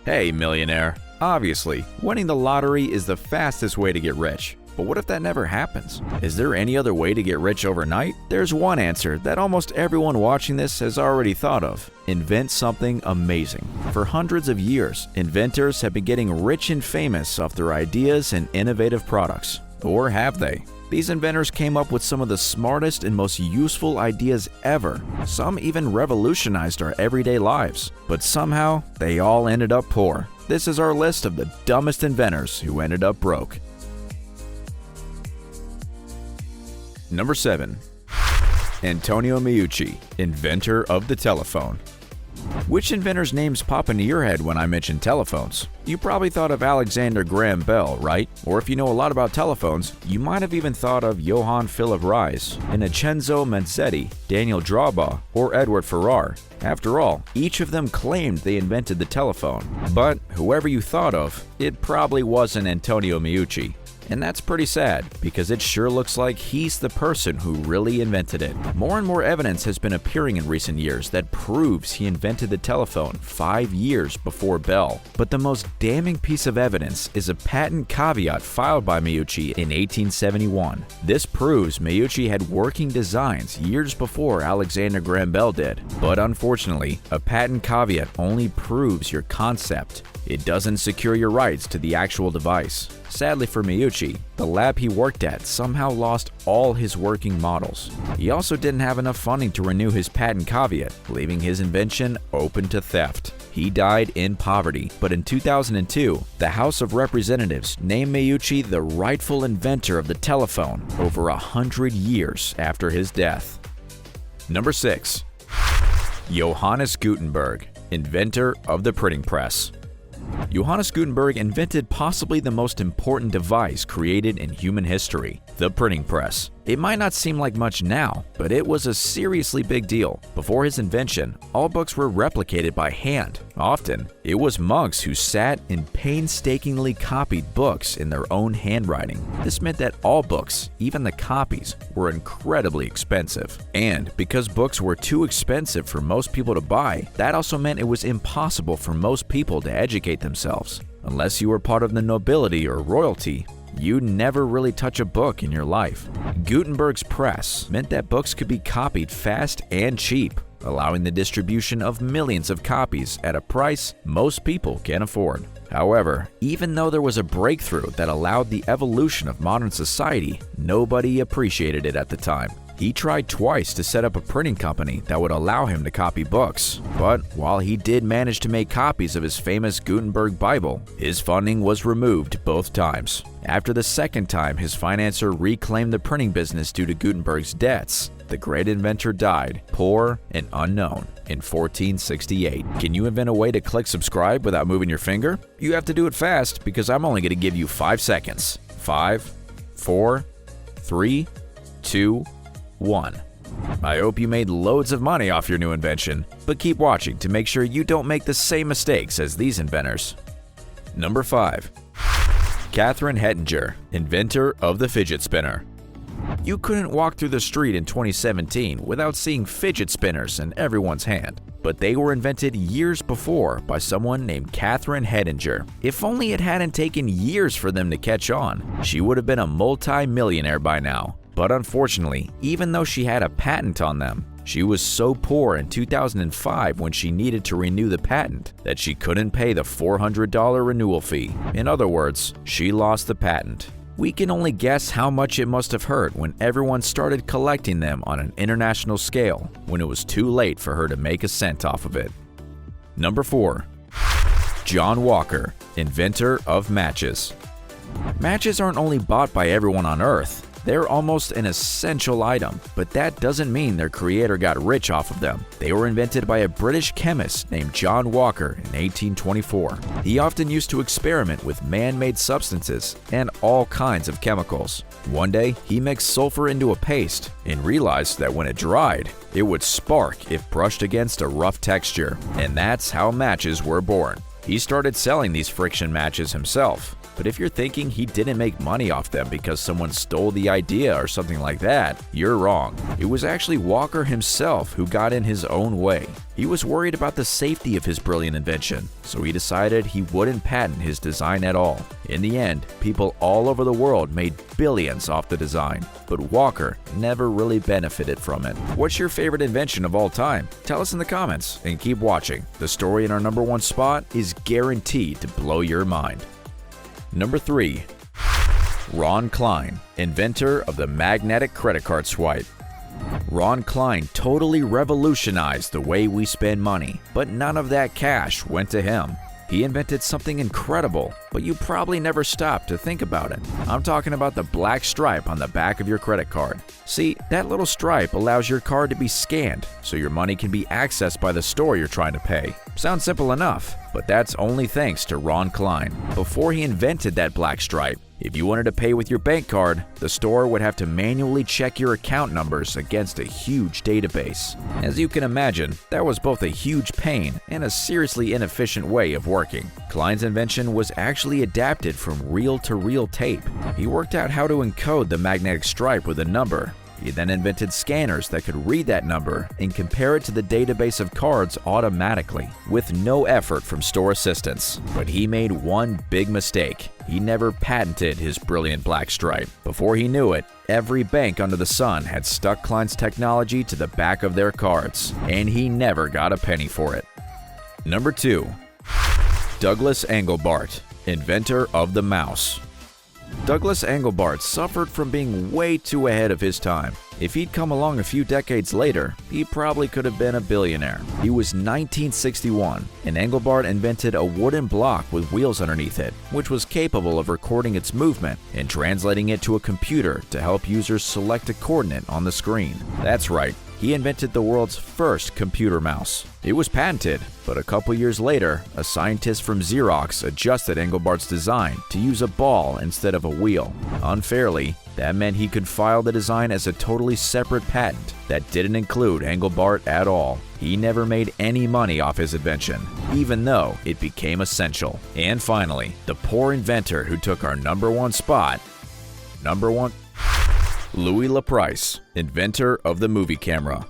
Hey, millionaire. Obviously, winning the lottery is the fastest way to get rich. But what if that never happens? Is there any other way to get rich overnight? There's one answer that almost everyone watching this has already thought of. Invent something amazing. For hundreds of years, inventors have been getting rich and famous off their ideas and innovative products. Or have they? These inventors came up with some of the smartest and most useful ideas ever. Some even revolutionized our everyday lives. But somehow, they all ended up poor. This is our list of the dumbest inventors who ended up broke. Number 7. Antonio Meucci, inventor of the telephone. Which inventors' names pop into your head when I mention telephones? You probably thought of Alexander Graham Bell, right? Or if you know a lot about telephones, you might have even thought of Johann Philipp Reis, Innocenzo Manzetti, Daniel Drawbaugh, or Edward Ferrar. After all, each of them claimed they invented the telephone. But whoever you thought of, it probably wasn't Antonio Meucci. And that's pretty sad, because it sure looks like he's the person who really invented it. More and more evidence has been appearing in recent years that proves he invented the telephone 5 years before Bell. But the most damning piece of evidence is a patent caveat filed by Meucci in 1871. This proves Meucci had working designs years before Alexander Graham Bell did. But unfortunately, a patent caveat only proves your concept. It doesn't secure your rights to the actual device. Sadly for Meucci, the lab he worked at somehow lost all his working models. He also didn't have enough funding to renew his patent caveat, leaving his invention open to theft. He died in poverty, but in 2002, the House of Representatives named Meucci the rightful inventor of the telephone over 100 years after his death. Number 6. Johannes Gutenberg, inventor of the printing press. Johannes Gutenberg invented possibly the most important device created in human history, the printing press. It might not seem like much now, but it was a seriously big deal. Before his invention, all books were replicated by hand. Often, it was monks who sat and painstakingly copied books in their own handwriting. This meant that all books, even the copies, were incredibly expensive. And because books were too expensive for most people to buy, that also meant it was impossible for most people to educate themselves. Unless you were part of the nobility or royalty, you'd never really touch a book in your life. Gutenberg's press meant that books could be copied fast and cheap, allowing the distribution of millions of copies at a price most people can't afford. However, even though there was a breakthrough that allowed the evolution of modern society, nobody appreciated it at the time. He tried twice to set up a printing company that would allow him to copy books. But while he did manage to make copies of his famous Gutenberg Bible, his funding was removed both times. After the second time his financier reclaimed the printing business due to Gutenberg's debts, the great inventor died, poor and unknown, in 1468. Can you invent a way to click subscribe without moving your finger? You have to do it fast, because I'm only going to give you 5 seconds. 5, 4, 3, 2, 1. I hope you made loads of money off your new invention, but keep watching to make sure you don't make the same mistakes as these inventors. Number 5. Catherine Hettinger, inventor of the fidget spinner. You couldn't walk through the street in 2017 without seeing fidget spinners in everyone's hand. But they were invented years before by someone named Catherine Hettinger. If only it hadn't taken years for them to catch on, she would have been a multi-millionaire by now. But unfortunately, even though she had a patent on them, she was so poor in 2005 when she needed to renew the patent that she couldn't pay the $400 renewal fee. In other words, she lost the patent. We can only guess how much it must have hurt when everyone started collecting them on an international scale, when it was too late for her to make a cent off of it. Number 4. John Walker, inventor of matches. Matches aren't only bought by everyone on Earth. They're almost an essential item, but that doesn't mean their creator got rich off of them. They were invented by a British chemist named John Walker in 1824. He often used to experiment with man-made substances and all kinds of chemicals. One day, he mixed sulfur into a paste and realized that when it dried, it would spark if brushed against a rough texture. And that's how matches were born. He started selling these friction matches himself. But if you're thinking he didn't make money off them because someone stole the idea or something like that, you're wrong. It was actually Walker himself who got in his own way. He was worried about the safety of his brilliant invention, so he decided he wouldn't patent his design at all. In the end, people all over the world made billions off the design, but Walker never really benefited from it. What's your favorite invention of all time? Tell us in the comments and keep watching. The story in our number 1 spot is guaranteed to blow your mind. Number 3. Ron Klein, inventor of the magnetic credit card swipe. Ron Klein totally revolutionized the way we spend money, but none of that cash went to him. He invented something incredible, but you probably never stopped to think about it. I'm talking about the black stripe on the back of your credit card. See, that little stripe allows your card to be scanned, so your money can be accessed by the store you're trying to pay. Sounds simple enough, but that's only thanks to Ron Klein. Before he invented that black stripe, if you wanted to pay with your bank card, the store would have to manually check your account numbers against a huge database. As you can imagine, that was both a huge pain and a seriously inefficient way of working. Klein's invention was actually adapted from reel-to-reel tape. He worked out how to encode the magnetic stripe with a number. He then invented scanners that could read that number and compare it to the database of cards automatically, with no effort from store assistants. But he made one big mistake. He never patented his brilliant black stripe. Before he knew it, every bank under the sun had stuck Klein's technology to the back of their cards, and he never got a penny for it. Number 2. Douglas Engelbart, inventor of the mouse. Douglas Engelbart suffered from being way too ahead of his time. If he'd come along a few decades later, he probably could have been a billionaire. He was 1961, and Engelbart invented a wooden block with wheels underneath it, which was capable of recording its movement and translating it to a computer to help users select a coordinate on the screen. That's right. He invented the world's first computer mouse. It was patented, but a couple years later, a scientist from Xerox adjusted Engelbart's design to use a ball instead of a wheel. Unfairly, that meant he could file the design as a totally separate patent that didn't include Engelbart at all. He never made any money off his invention, even though it became essential. And finally, the poor inventor who took our number 1 spot. Number 1. Louis Laprice, inventor of the movie camera.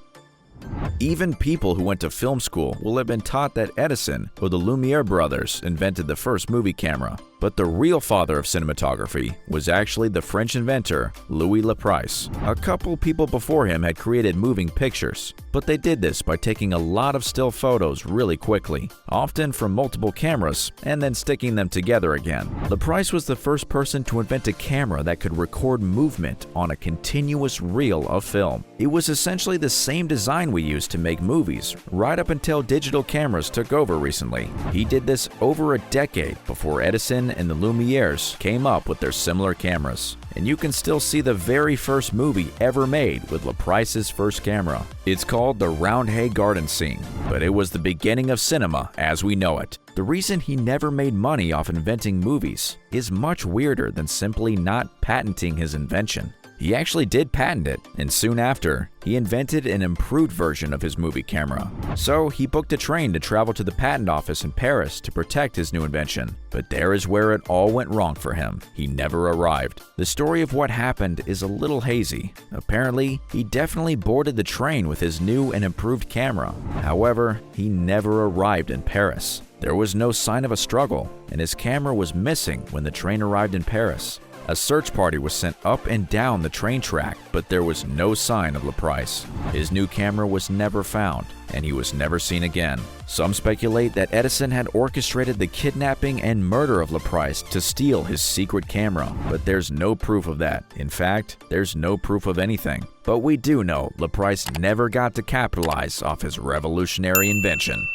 Even people who went to film school will have been taught that Edison or the Lumiere brothers invented the first movie camera. But the real father of cinematography was actually the French inventor Louis Laprice. A couple people before him had created moving pictures, but they did this by taking a lot of still photos really quickly, often from multiple cameras, and then sticking them together again. Laprice was the first person to invent a camera that could record movement on a continuous reel of film. It was essentially the same design we use to make movies, right up until digital cameras took over recently. He did this over a decade before Edison and the Lumieres came up with their similar cameras. And you can still see the very first movie ever made with Laprice's first camera. It's called the Roundhay Garden Scene, but it was the beginning of cinema as we know it. The reason he never made money off inventing movies is much weirder than simply not patenting his invention. He actually did patent it, and soon after, he invented an improved version of his movie camera. So he booked a train to travel to the patent office in Paris to protect his new invention. But there is where it all went wrong for him. He never arrived. The story of what happened is a little hazy. Apparently, he definitely boarded the train with his new and improved camera. However, he never arrived in Paris. There was no sign of a struggle, and his camera was missing when the train arrived in Paris. A search party was sent up and down the train track, but there was no sign of Laprice. His new camera was never found, and he was never seen again. Some speculate that Edison had orchestrated the kidnapping and murder of Laprice to steal his secret camera, but there's no proof of that. In fact, there's no proof of anything. But we do know Laprice never got to capitalize off his revolutionary invention.